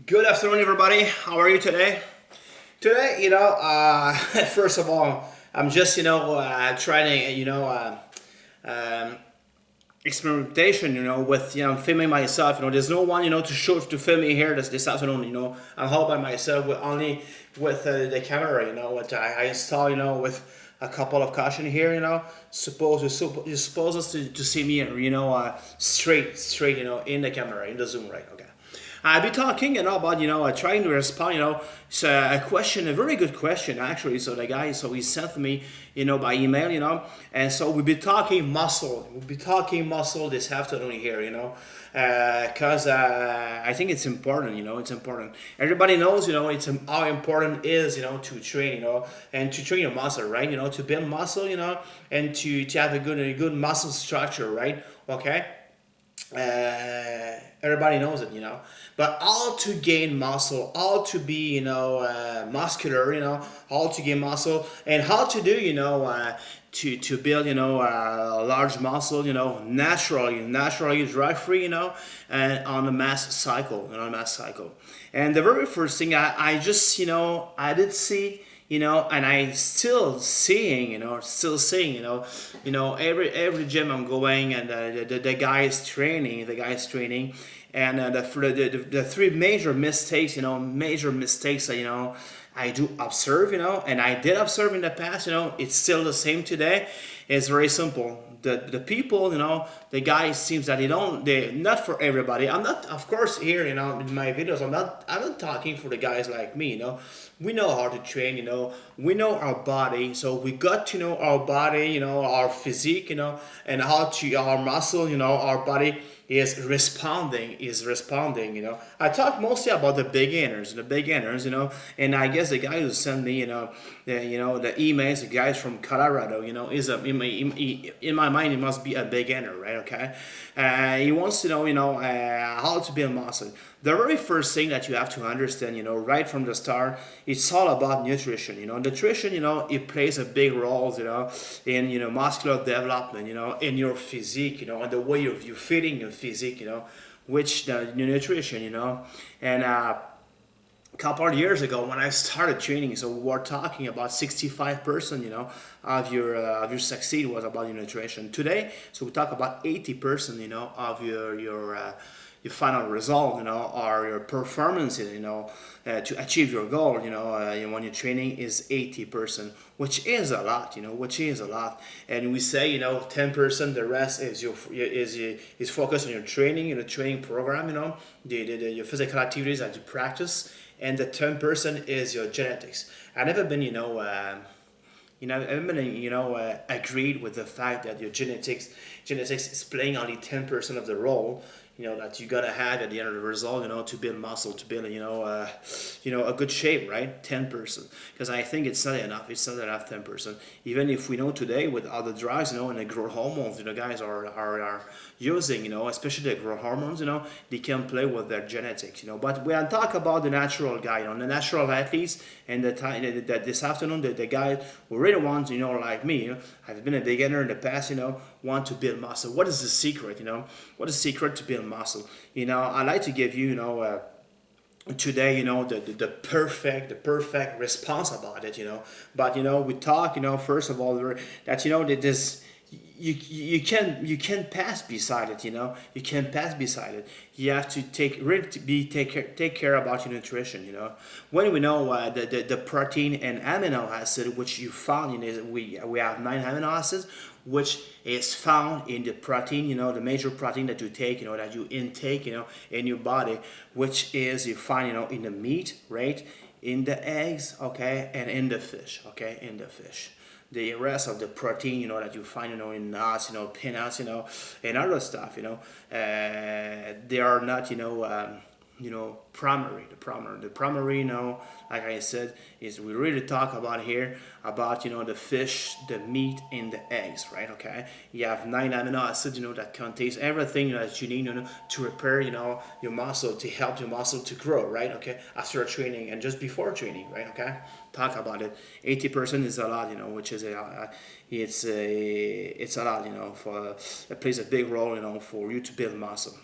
Good afternoon, everybody. How are you today? Today, first of all, I'm just, trying, um, experimentation, with, filming myself. There's no one, to film me here this afternoon. I'm all by myself with only with the camera, what I install, with a couple of caution here, you're supposed to see me, straight, in the camera, in the zoom, right? Okay. I'll be talking, about trying to respond. It's a question, a very good question actually. So the guy, so he sent me, by email, and so we'll be talking muscle. We'll be talking muscle this afternoon here, because I think it's important. It's important. Everybody knows, it's how important it is, to train, and to train your muscle, right? To build muscle, and to have a good muscle structure, right? Okay. Everybody knows it, but all to gain muscle, all to be, muscular, all to gain muscle, and how to do, to build, a large muscle, naturally drug free, and on a mass cycle, And the very first thing I just, I did see, and I still seeing, every gym I'm going, and the guy is training, and the three major mistakes, that, I do observe, and I did observe in the past, it's still the same today. It's very simple. The people, the guys seems that they not for everybody. I'm not, of course, here, in my videos, I'm not talking for the guys like me, we know how to train, we know our body, so we got to know our body, our physique, and how to our muscle, our body is responding. I talk mostly about the beginners, and I guess the guy who sent me, the emails, the guys from Colorado, is in my mind, he must be a beginner, right? Okay, he wants to know, how to build muscle. The very first thing that you have to understand, right from the start, it's all about nutrition. Nutrition, it plays a big role, in muscular development, in your physique, and the way you're feeding your physique, which the nutrition, and a couple of years ago when I started training, so we were talking about 65%, of your succeed was about your nutrition. Today, so we talk about 80%, of your final result, or your performance, to achieve your goal, when you're training is 80%, which is a lot, And we say, 10%, the rest is focused on your training, in a training program, your physical activities that you practice, and the 10% is your genetics. I've never been, agreed with the fact that your genetics is playing only 10% of the role. That you gotta have at the end of the result. To build muscle, to build, a good shape, right? 10%, because I think it's not enough. It's not enough. 10%. Even if we know today with other drugs, and the growth hormones, guys are using, especially the growth hormones, they can play with their genetics, But we are talk about the natural guy, the natural athletes, and the time that this afternoon, the guy who really wants, like me, I've been a beginner in the past, want to build muscle. What is the secret, What is the secret to build muscle? I like to give you, today, the perfect response about it, But we talk, first of all, that that this you can pass beside it, you can pass beside it. You have to take care about your nutrition, when we know the protein and amino acid which you found in we have 9 amino acids which is found in the protein, the major protein that you take, that you intake, in your body, which is you find, in the meat, right, in the eggs, okay, and in the fish, okay, in the fish. The rest of the protein, that you find, in nuts, peanuts, and other stuff, they are not, primary. The primary, like I said, is we really talk about here about, the fish, the meat, and the eggs, right? Okay, you have 9 amino acids, that contains everything that you need, to repair, your muscle, to help your muscle to grow, right? Okay, after training and just before training, right? Okay, talk about it. 80% is a lot, which is it's a lot, for it plays a big role, for you to build muscle.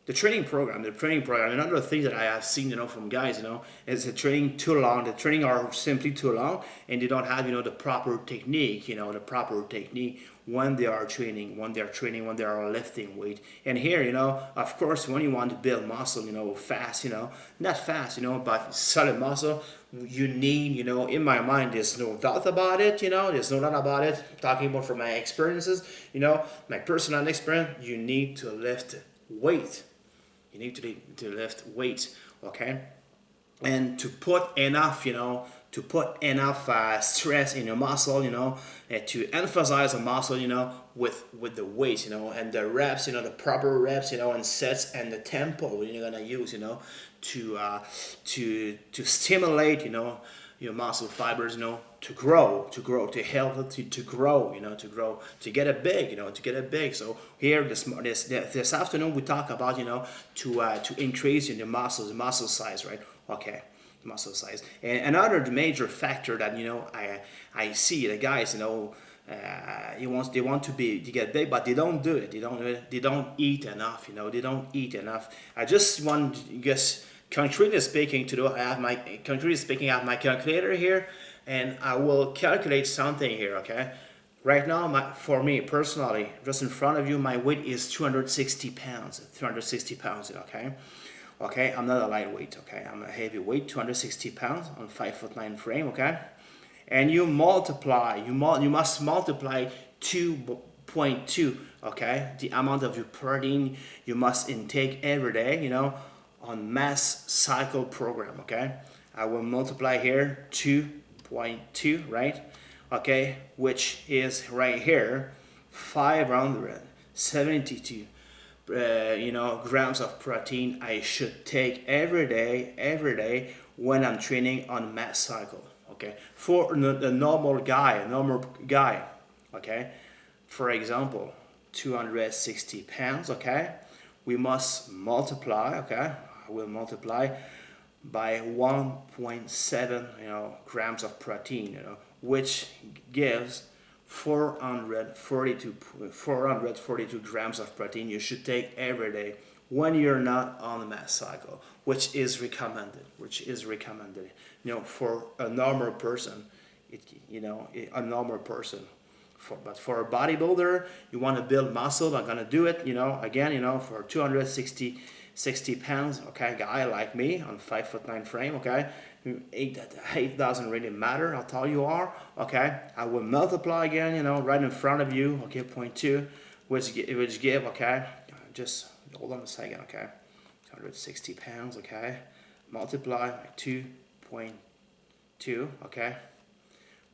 the training program. Another thing that I have seen, from guys, is the training too long. The training are simply too long, and they don't have, the proper technique, when they are training, when they are lifting weight. And here, of course, when you want to build muscle, fast, not fast, but solid muscle, you need, in my mind, there's no doubt about it, there's no doubt about it. Talking about from my experiences, my personal experience, you need to lift weight. You need to lift weights, okay? And to put enough, stress in your muscle, to emphasize the muscle, with the weights, and the reps, the proper reps, and sets, and the tempo you're gonna use, to stimulate, your muscle fibers, to grow, to help to grow, to get it big, to get it big. So here this afternoon we talk about, to increase in the muscle size, right? Okay, muscle size. And another major factor that I see the guys, they want to get big, but they don't do it. They don't eat enough. They don't eat enough. I just want, guess, concretely speaking, I have my calculator here, and I will calculate something here. Okay, right now, for me personally, just in front of you, my weight is 260 pounds. 360 pounds. Okay, I'm not a lightweight. Okay, I'm a heavyweight, 260 pounds on 5'9" frame. Okay, and you must multiply 2.2. Okay, the amount of your protein you must intake every day. On mass cycle program. Okay, I will multiply here 2.2, right? Okay, which is right here 572 grams of protein I should take every day when I'm training on mass cycle. Okay, for the normal guy, okay, for example, 260 pounds. Okay, we must multiply. Okay, I will multiply by 1.7 grams of protein, which gives 442 grams of protein you should take every day when you're not on the mass cycle, which is recommended. For a normal person, a normal person. But for a bodybuilder, you want to build muscle, I'm gonna do it, again, for 260 pounds, okay, guy like me on 5'9" frame, okay, height doesn't really matter how tall you are, okay. I will multiply again, right in front of you, okay, 0.2, which give, okay, just hold on a second, okay, 260 pounds, okay, multiply by 2.2, okay,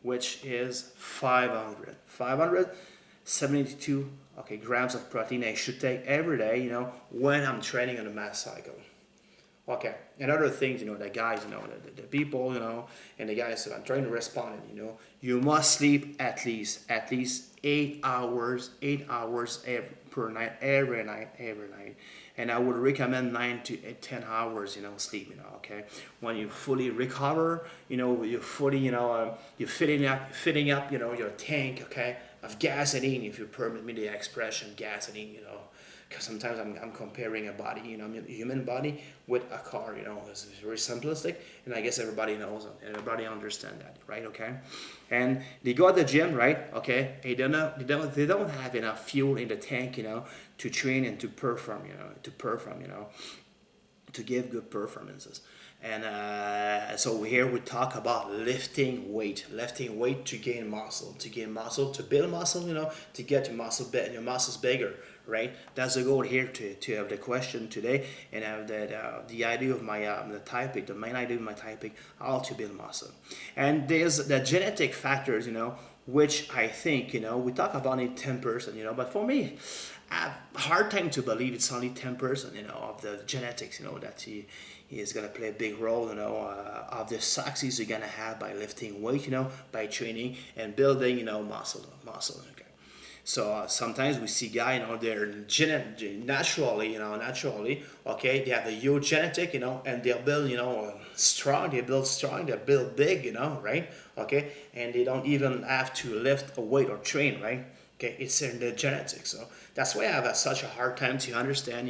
which is 572 grams of protein I should take every day, when I'm training on a mass cycle. Okay, and other things, the guys, the people, and the guys that I'm trying to respond, you must sleep at least 8 hours per night, every night. And I would recommend 9 to 10 hours, sleep, okay. When you fully recover, you're fully, you're filling up, your tank, okay, of gasoline, if you permit me the expression, gasoline, because sometimes I'm comparing a body, a human body with a car, it's very simplistic, and I guess everybody knows it, and everybody understands that, right? Okay, and they go at the gym, right? Okay, they don't have enough fuel in the tank, to train and to perform, to give good performances. And so here we talk about lifting weight to gain muscle, to build muscle, to get your muscles bigger, right? That's the goal here to have the question today, and have the idea of my the topic, the main idea of my topic, how to build muscle. And there's the genetic factors, which I think, we talk about it 10%, but for me, I have a hard time to believe it's only 10%, of the genetics, that he is going to play a big role, of the success you're going to have by lifting weight, by training and building, muscle, okay. So sometimes we see guys, they're naturally, okay, they have a huge genetic, and they'll build, strong, they build big, right, okay, and they don't even have to lift a weight or train, right. Okay, it's in the genetics. So that's why I have such a hard time to understand,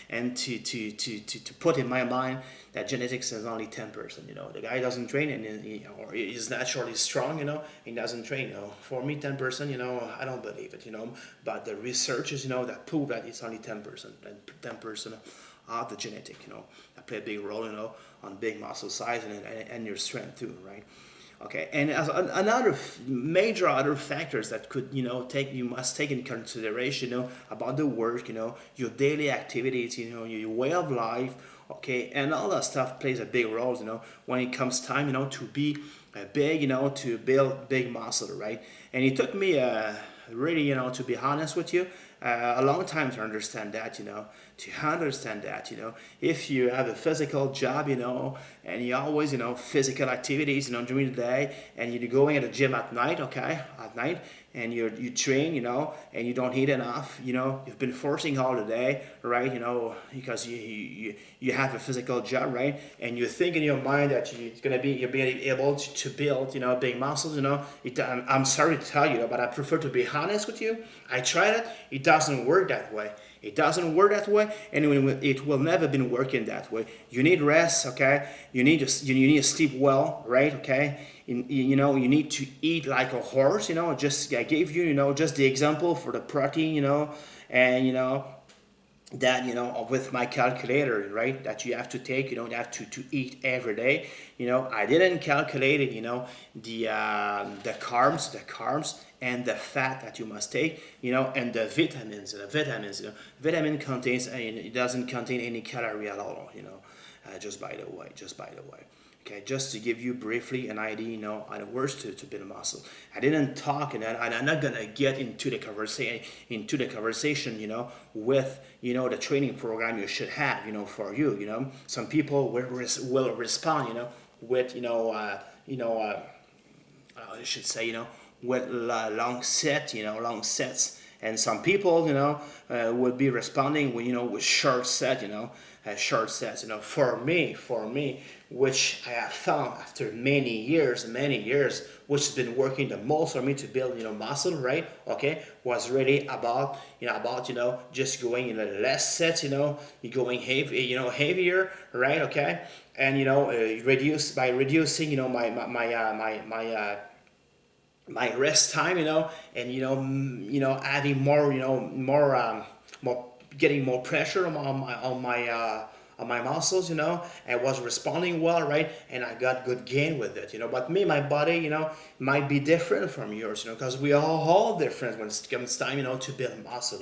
and to put in my mind that genetics is only 10%. The guy doesn't train and or he's naturally strong, he doesn't train. For me, 10%, I don't believe it, But the researchers, that prove that it's only 10%, and 10% of the genetic, that play a big role, on big muscle size and your strength too, right? Okay, and as another major other factors that could you must take in consideration about the work, your daily activities, your way of life, okay, and all that stuff plays a big role, when it comes time to be big, to build big muscle, right? And it took me really, to be honest with you, a long time to understand that, if you have a physical job, and you always, physical activities, during the day, and you're going at the gym at night, okay, and you train, and you don't eat enough, you've been forcing all the day, right, because you have a physical job, right, and you think in your mind that you'll be able to build, big muscles, I'm sorry to tell you, but I prefer to be honest with you. I tried it. It doesn't work that way. It doesn't work that way, and it will never been working that way. You need rest, okay? You need to sleep well, right? Okay? You need to eat like a horse. Just I gave you, just the example for the protein, and that with my calculator, right, that you have to take, you have to eat every day. I didn't calculate it, the carbs and the fat that you must take, and the vitamins. Vitamin contains, it doesn't contain any calorie at all, just by the way. Okay, just to give you briefly an idea, on the words to build muscle. I didn't talk, and I'm not gonna get into the conversation, with the training program you should have, for you. Some people will respond, with I should say, with long sets, and some people, would be responding with, with short sets. For me, which I have found after many years, which has been working the most for me to build, muscle, right? Okay, was really about, just going in a less sets, you're going heavy, heavier, right? Okay, and reducing, my rest time, and adding more, more getting more pressure on my muscles, and was responding well, right? And I got good gain with it, But me, my body, might be different from yours, because we are all different when it comes time, to build muscle,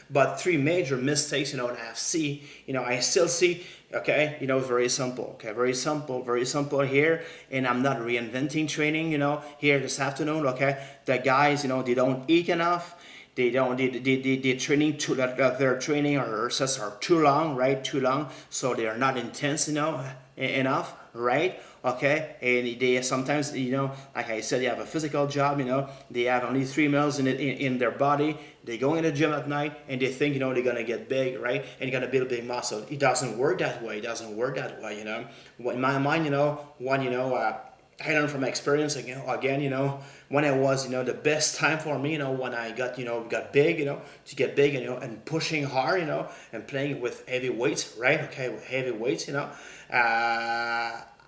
But three major mistakes, that I still see. Okay, very simple. Okay, very simple here. And I'm not reinventing training, here this afternoon. Okay, the guys, they don't eat enough. They don't. They training too. Their training or sets are too long, right? Too long, so they are not intense, enough, right? Okay, and they sometimes, like I said, they have a physical job, they have only 3 meals in their body. They go in the gym at night and they think, they're gonna get big, right? And you're gonna build big muscle. It doesn't work that way. In my mind, I learned from my experience again, when I was, the best time for me, when I got big, to get big, and pushing hard, and playing with heavy weights, right? Okay, with heavy weights,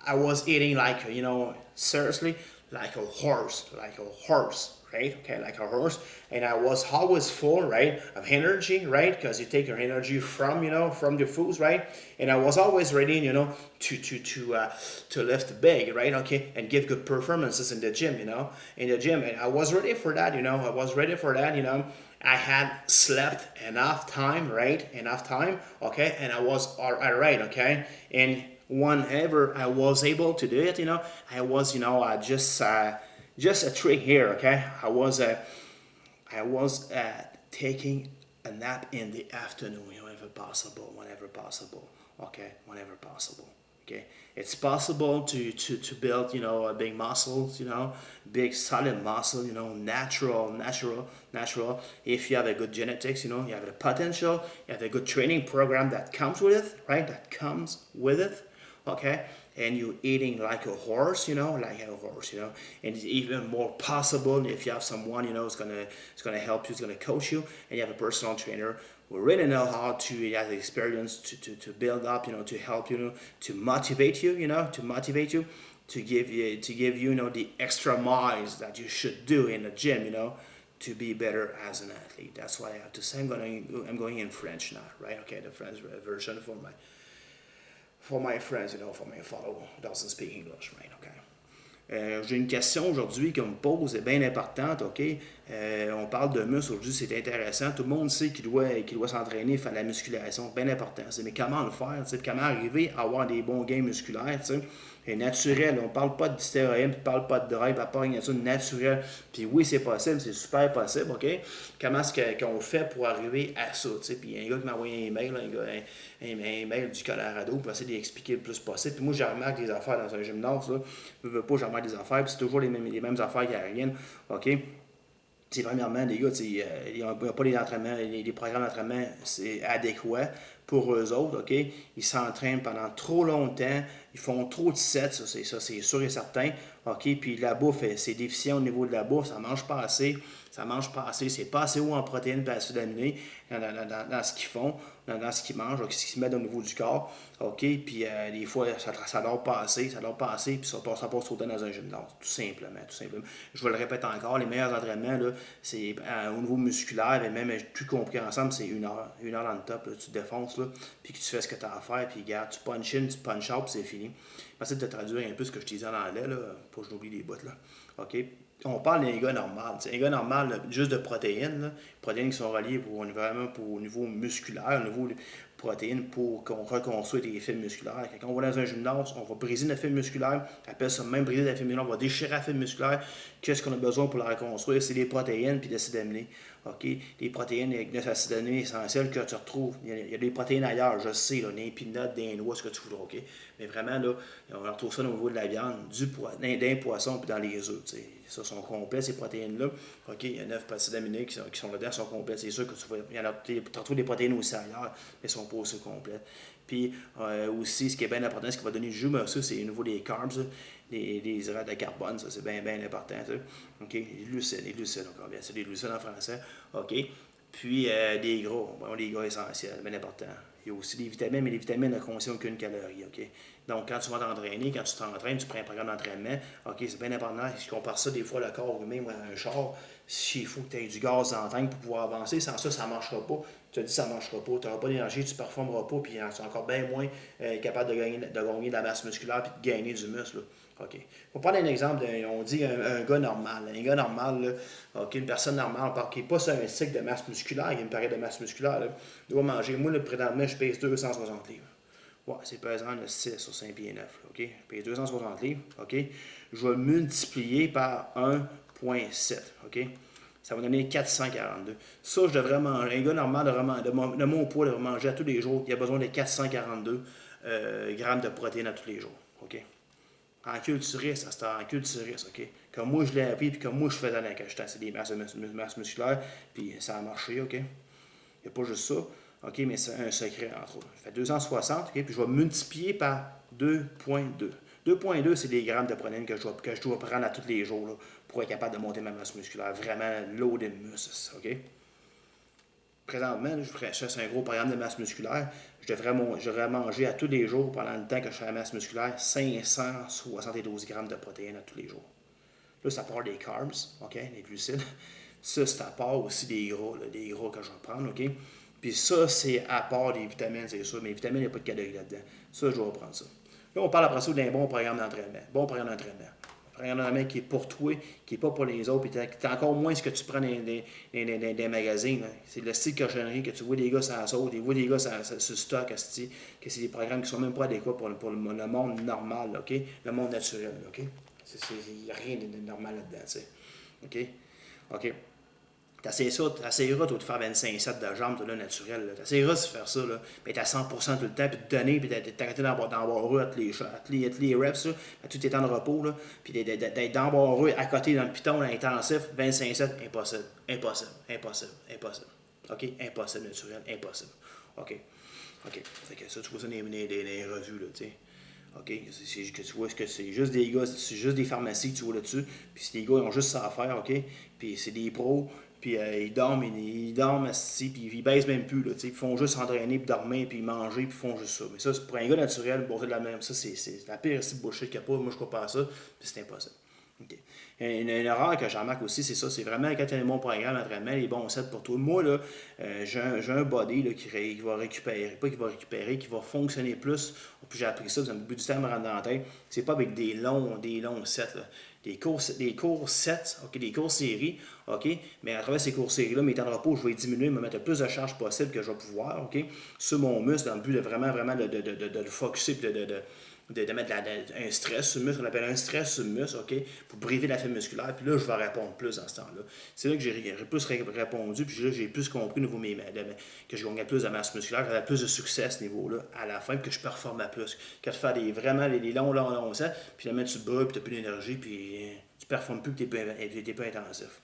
I was eating like, seriously, like a horse, right? Okay, like a horse, and I was always full, right, of energy, right? Because you take your energy from, from the foods, right? And I was always ready, to lift big, right? Okay, and give good performances in the gym, and I was ready for that, I had slept enough time, right? Okay, and I was all right, okay, and whenever I was able to do it, I was, just a trick here, okay? I was taking a nap in the afternoon, whenever possible, okay? Whenever possible, okay? It's possible to build, a big muscles, big solid muscle, natural. If you have a good genetics, you have the potential, you have a good training program that comes with it, right? Okay? and you're eating like a horse, and it's even more possible if you have someone, it's gonna help you, it's gonna coach you, and you have a personal trainer who really know how to, he has the experience to build up, to help you, to motivate you, to give you, the extra miles that you should do in the gym, to be better as an athlete. That's what I have to say. I'm going in French now, right? Okay, the French version for my friends, for my follow who doesn't speak English, right? Okay. J'ai une question aujourd'hui qu'on me pose, est bien importante, OK? On parle de muscle aujourd'hui, c'est intéressant. Tout le monde sait qu'il doit s'entraîner, faire de la musculation, bien important. Mais comment le faire? Comment arriver à avoir des bons gains musculaires? Et naturel, on ne parle pas de stéroïdes, on ne parle pas de drogue, pas rien de ça, naturel. Puis oui, c'est possible, c'est super possible, OK? Comment est-ce qu'on fait pour arriver à ça? Puis il y a un gars qui m'a envoyé un email, un mail du Colorado pour essayer d'expliquer le plus possible. Puis moi, je remarque des affaires dans un gymnase, là. Je veux pas, je remarque des affaires, puis c'est toujours les mêmes affaires qui reviennent, OK? C'est premièrement, les gars, ils n'ont pas les entraînements, les programmes d'entraînement adéquats pour eux autres, OK? Ils s'entraînent pendant trop longtemps, ils font trop de sets, ça c'est sûr et certain, OK? Puis la bouffe, c'est déficient au niveau de la bouffe, ça mange pas assez, c'est pas assez haut en protéines et acides aminés dans ce qu'ils font, dans ce qu'ils mangent, ce qu'ils mettent au niveau du corps, OK? Puis des fois, ça dort pas assez, puis ça passe trop de temps dans un gymnase, tout simplement. Je vous le répète encore, les meilleurs entraînements, là, c'est au niveau musculaire, et même tout compris ensemble, c'est 1 heure dans le top, là, tu te défonces, là, puis que tu fais ce que tu as à faire, puis regarde, tu punch in, tu punch out, puis c'est fini. J'essaie de te traduire un peu ce que je te disais en anglais, là, pour que je n'oublie les bouts, là. OK? On parle d'un gars normal. Un gars normal, là, juste de protéines, là, protéines qui sont reliées vraiment au niveau musculaire, au niveau des protéines pour qu'on reconstruise des fibres musculaires. Quand on va dans un gymnase, on va briser notre fibre musculaire, on appelle ça même briser la fibre musculaire, on va déchirer la fibre musculaire. Qu'est-ce qu'on a besoin pour la reconstruire? C'est des protéines puis des acides aminés. OK? Les protéines et des acides aminés essentiels que tu retrouves. Il y a des protéines ailleurs, je sais, là, des peanuts, des noix, ce que tu voudras, OK? Mais vraiment, là, on retrouve ça au niveau de la viande, d'un poisson puis dans les œufs. T'sais. Ça sont complets, ces protéines-là. OK, il y a 9 acides aminés qui sont dedans, sont complets. C'est sûr que tu retrouves des protéines aussi ailleurs, mais elles ne sont pas aussi complètes. Puis aussi, ce qui est bien important, ce qui va donner du jus, ça, c'est au niveau des carbs, les hydrates de carbone, ça, c'est bien important. Ça. OK, les glucides, encore bien, c'est des glucides en français. OK, puis des gras, les gras essentiels, bien important. Il y a aussi des vitamines, mais les vitamines ne consomment qu'une calorie, OK? Donc, quand tu vas t'entraîner, quand tu t'entraînes, tu prends un programme d'entraînement, OK, c'est bien important. Si je compare ça des fois, le corps humain ou à un char, s'il faut que tu aies du gaz dans le tank pour pouvoir avancer, sans ça, ça ne marchera pas. Tu te dis ça ne marchera pas, tu n'auras pas d'énergie, tu ne performeras pas, puis tu es encore bien moins capable de gagner de la masse musculaire puis de gagner du muscle. Là. OK. Pour prendre un exemple, on dit un gars normal. Un gars normal, là, OK, une personne normale, qui n'est pas sur un cycle de masse musculaire, qui a une période de masse musculaire, là, doit manger. Moi, là, présentement, je pèse 260 livres. Ouais, c'est pesant de 6 sur 5 pieds 9. OK? Je pèse 260 livres. OK? Je vais le multiplier par 1,7. OK? Ça va donner 442. Ça, je devrais manger. Un gars normal de mon poids devrait manger à tous les jours. Il a besoin de 442 grammes de protéines à tous les jours. OK? En culturiste, c'était en culturiste, OK? Comme moi, je l'ai appris, puis comme moi, je faisais quand j'étais assez des masses musculaires, puis ça a marché, OK? Il n'y a pas juste ça, OK? Mais c'est un secret, entre autres. Je fais 260, OK? Puis je vais multiplier par 2,2. 2,2, c'est des grammes de protéines que je dois prendre à tous les jours là, pour être capable de monter ma masse musculaire. Vraiment loaded muscles, OK? Présentement, je ferais un gros programme de masse musculaire. Je devrais manger à tous les jours, pendant le temps que je fais la masse musculaire, 572 grammes de protéines à tous les jours. Là, ça part des carbs, OK, les glucides. Ça part aussi des gras que je vais prendre, OK? Puis ça, c'est à part des vitamines, c'est ça. Mais les vitamines, il n'y a pas de calories là-dedans. Ça, je vais reprendre ça. Là, on parle après ça d'un bon programme d'entraînement. Bon programme d'entraînement. Un programme d'entraînement qui est pour toi, qui n'est pas pour les autres, puis tu as encore moins ce que tu prends dans des magazines. Hein. C'est le style cochonnerie que tu vois des gars sur la sauce, tu vois des gars sur le stock, que c'est des programmes qui ne sont même pas adéquats pour le monde normal, OK? Le monde naturel, OK? Il n'y a rien de normal là-dedans, tu sais. OK? OK. T'essaieras de faire 25 sets de jambes, toi, là, naturel. T'essaieras de faire ça, là. Mais t'es à 100% tout le temps, puis de donner, puis t'arrêter d'embarrer à les reps, là, à tous tes temps de repos, là. Puis d'être d'embarrer à côté dans le piton, intensif, 25 sets, impossible. OK? Impossible, naturel, impossible. OK. Fait que ça, tu vois ça dans les revues, là, tu sais. OK? Que tu vois que c'est juste des gars, c'est juste des pharmacies que tu vois là-dessus. Puis c'est des gars, ils ont juste ça à faire, OK? Puis c'est des pros, puis ils dorment assis, puis ils baissent même plus, là, tu sais. Ils font juste s'entraîner, puis dormir, puis manger, puis ils font juste ça. Mais ça, pour un gars naturel, bon, c'est de la même. Ça, c'est la pire bullshit qu'il n'y a pas. Moi, je crois pas à ça, puis c'est impossible. OK. Une erreur que j'en remarque aussi, c'est ça, c'est vraiment quand tu as un bon programme d'entraînement, les bons sets pour toi. Moi, là, j'ai un body là, qui va récupérer, pas qui va récupérer, qui va fonctionner plus. Puis j'ai appris ça, ça m'a beaucoup du temps à me rendre dans la tête. C'est pas avec des longs sets. Là. Des courts sets, OK, des courts séries, OK, mais à travers ces courts séries-là, mes temps de repos, je vais diminuer, me mettre le plus de charge possible que je vais pouvoir, OK, sur mon muscle, dans le but de vraiment, vraiment de le focusser, puis de mettre un stress sur le muscle, on appelle un stress sur le muscle, OK, pour brider la fibre musculaire, puis là, je vais répondre plus dans ce temps-là. C'est là que j'ai plus répondu, puis là, j'ai plus compris au niveau que je gagnais plus de masse musculaire, j'avais plus de succès à ce niveau-là, à la fin, que je performais plus. Quand tu fais vraiment les longs sets, puis là, tu te brûles, puis tu n'as plus d'énergie, puis tu ne performes plus, puis tu n'es pas intensif.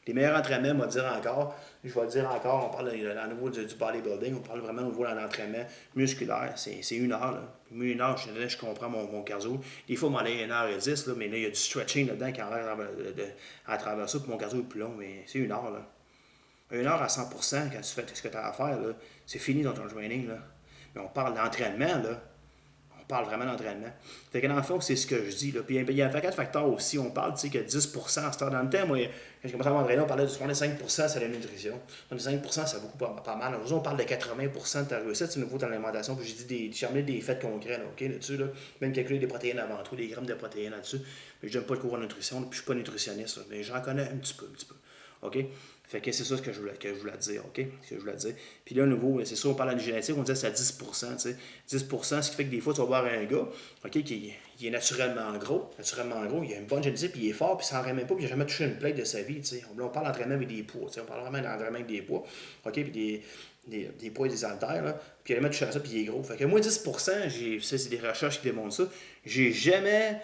Les meilleurs entraînements, je vais le dire encore, on parle au niveau du bodybuilding, on parle vraiment au niveau de l'entraînement musculaire, c'est 1 heure. Là. Une heure, je comprends mon cardio. Des fois, on m'en allait 1h10, là, mais là, il y a du stretching là-dedans qui enlève à travers ça, puis mon cardio est plus long, mais c'est 1 heure. Là. 1 heure à 100%, quand tu fais ce que tu as à faire, là, c'est fini dans ton training. Là. Mais on parle d'entraînement, là. On parle vraiment d'entraînement. Fait que dans le fond, c'est ce que je dis. Là. Puis il y a un paquet de facteurs aussi. On parle, tu sais, que 10% à ce temps dans le temps. Moi, quand j'ai commencé à m'entraîner, on parlait de 5%, c'est la nutrition. 5%, c'est beaucoup pas mal. Aujourd'hui, on parle de 80% de ta recette, c'est nouveau dans l'alimentation. Puis j'ai dit j'ai des faits concrets, là, OK, là-dessus. Là. Même calculer des protéines avant tout, des grammes de protéines là-dessus. Mais je donne pas le cours en nutrition, puis je suis pas nutritionniste. Là. Mais j'en connais un petit peu. OK? Fait que c'est ça ce que je voulais dire, OK? Ce que je voulais dire. Puis là, à nouveau, c'est sûr, on parle de génétique, on disait que c'est à 10%, tu sais. 10%, ce qui fait que des fois, tu vas voir un gars, OK, qui est naturellement gros, il a une bonne génétique, puis il est fort, puis il s'entraîne même pas, puis il n'a jamais touché une plate de sa vie, tu sais. Là, on parle d'entraînement avec des poids, tu sais. On parle vraiment d'entraînement avec des poids, OK, puis des poids et des haltères, là. Puis il a jamais touché à ça, puis il est gros. Fait que moi, 10%, ça, c'est des recherches qui démontrent ça. J'ai jamais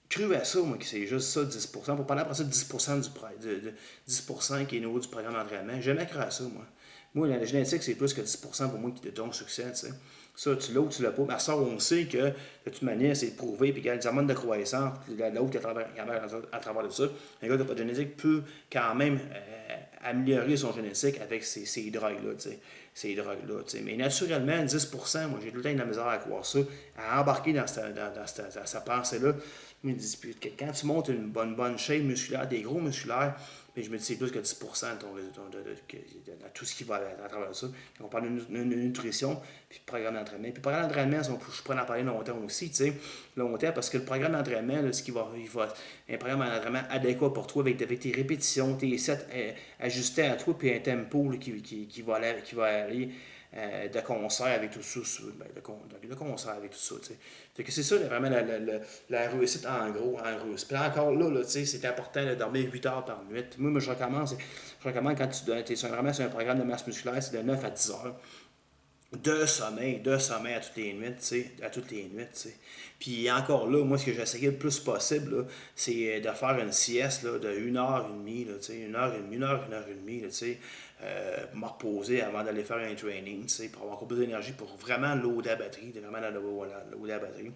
cru à ça, moi, que c'est juste ça, 10%. Pour parler après ça, 10% 10% qui est nouveau du programme d'entraînement. J'ai jamais cru à ça, moi. Moi, la génétique, c'est plus que 10% pour moi qui te donne succès, tu sais. Ça, tu l'as ou tu l'as pas. Mais ça, on sait que, de toute manière, c'est prouvé. Puis, les hormones de croissance, l'autre à travers de ça, un gars qui n'a pas de génétique peut quand même améliorer son génétique avec ces drogues-là, tu sais. Ces drogues-là, tu sais. Mais naturellement, 10%, moi, j'ai tout le temps de la misère à croire ça, à embarquer dans sa pensée-là. Mais quand tu montes une bonne shape musculaire, des gros musculaires, mais je me dis c'est plus que 10% de tout ce qui va à travers ça. On parle de nutrition, puis de programme d'entraînement. Puis le programme d'entraînement, je pourrais en parler longtemps aussi, tu sais, longtemps, parce que le programme d'entraînement, là, il va un programme d'entraînement adéquat pour toi avec tes répétitions, tes sets ajustés à toi, puis un tempo là, qui va aller de concert avec tout ça, de concert avec tout ça, tu sais. Fait que c'est ça vraiment la réussite en gros. Puis encore là, tu sais, c'est important de dormir 8 heures par nuit. Moi, je recommande quand tu es vraiment sur un programme de masse musculaire, c'est de 9 à 10 heures de sommeil à toutes les nuits, tu sais, tu sais. Puis encore là, moi, ce que j'essayais le plus possible, là, c'est de faire une sieste là, de 1 heure et demie, là, tu sais, 1 heure et demie, 1 heure et demie, là, tu sais, pour me reposer avant d'aller faire un training, tu sais, pour avoir encore plus d'énergie, pour vraiment loader la batterie, loader la batterie.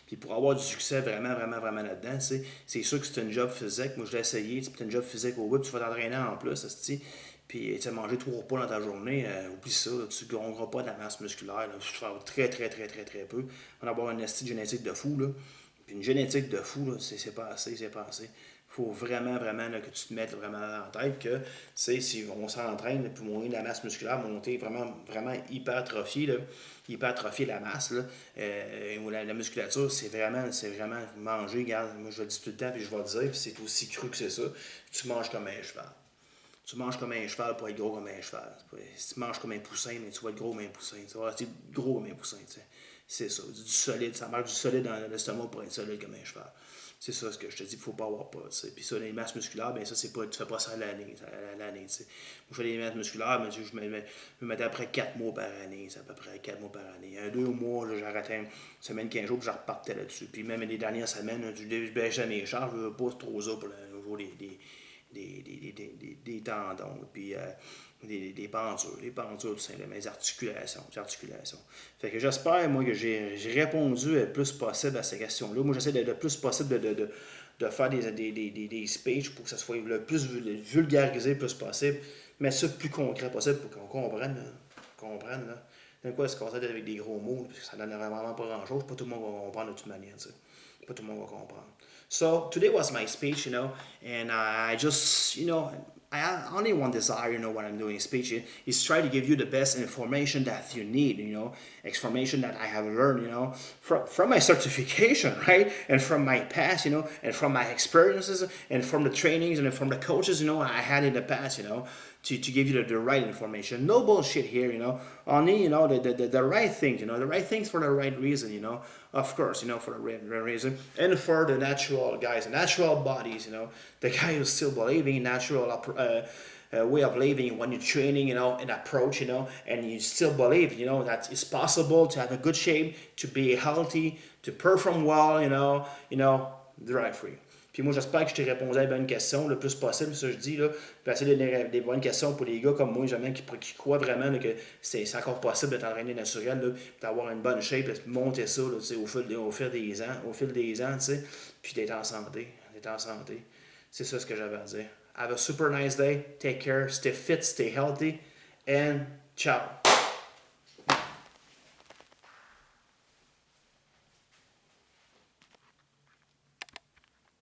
Puis pour avoir du succès vraiment là-dedans, tu sais, c'est sûr que c'est un job physique. Moi, je l'ai essayé, c'est un job physique au bout, puis tu vas t'entraîner en plus, tu puis, tu sais, manger 3 repas dans ta journée, oublie ça, là, tu ne gagneras pas de la masse musculaire. Là, tu vas très peu. On va avoir une génétique de fou, là. Puis une génétique de fou, là, c'est pas assez, c'est pas assez. Il faut vraiment là, que tu te mettes vraiment en tête que, tu sais, si on s'entraîne pour monter la masse musculaire, monter vraiment hypertrophier, là, hypertrophier la masse, là, la musculature, c'est vraiment manger, regarde, moi je le dis tout le temps, puis je vais le dire, puis c'est aussi cru que c'est ça, tu manges comme un cheval. Tu manges comme un cheval pour être gros comme un cheval. Si tu manges comme un poussin, mais tu vas être gros comme un poussin. Tu vas rester gros comme un poussin. T'sais. C'est ça. Du solide. Ça marche du solide dans l'estomac pour être solide comme un cheval. C'est ça ce que je te dis qu'il ne faut pas avoir pas. T'sais. Puis ça, les masses musculaires, ben ça, c'est pas. Tu fais pas ça à l'année. Moi, je fais des masses musculaires, mais je me mettais après 4 mois par année. C'est à peu près 4 mois par année. 2 mois, j'arrêtais une semaine, 15 jours, puis je repartais là-dessus. Puis même les dernières semaines, je baissais mes charges. Je ne veux pas trop ça pour le niveau des tendons, puis des bandures, les bandures tout simplement, les articulations. Fait que j'espère, moi, que j'ai répondu le plus possible à ces questions-là. Moi, j'essaie de le plus possible de faire des speeches pour que ça soit le plus vulgarisé le plus possible, mais ça le plus concret possible pour qu'on comprenne, là. D'un coup, se casser avec des gros mots, parce que ça donne vraiment pas grand-chose. Pas tout le monde va comprendre de toute manière, tu sais. Pas tout le monde va comprendre. So, today was my speech, and I just, I only one desire, when I'm doing a speech is try to give you the best information that you need, information that I have learned, from my certification, right? And from my past, and from my experiences, and from the trainings, and from the coaches, I had in the past, to give you the right information. No bullshit here, only, the right things, the right things for the right reason, of course, for the right reason, and for the natural guys, the natural bodies, the guy who's still believing in natural way of living when you're training, and approach, and you still believe, that it's possible to have a good shape, to be healthy, to perform well, drug free. Puis moi, j'espère que je t'ai répondu à la bonne question le plus possible, ça je dis, là. Puis essayer de donner des bonnes questions pour les gars comme moi, jamais, qui croient vraiment là, que c'est encore possible d'être entraîné naturel, là, d'avoir une bonne shape, de monter ça là, au fil des ans, tu sais, puis d'être en santé. C'est ça ce que j'avais à dire. Have a super nice day. Take care. Stay fit, stay healthy, and ciao.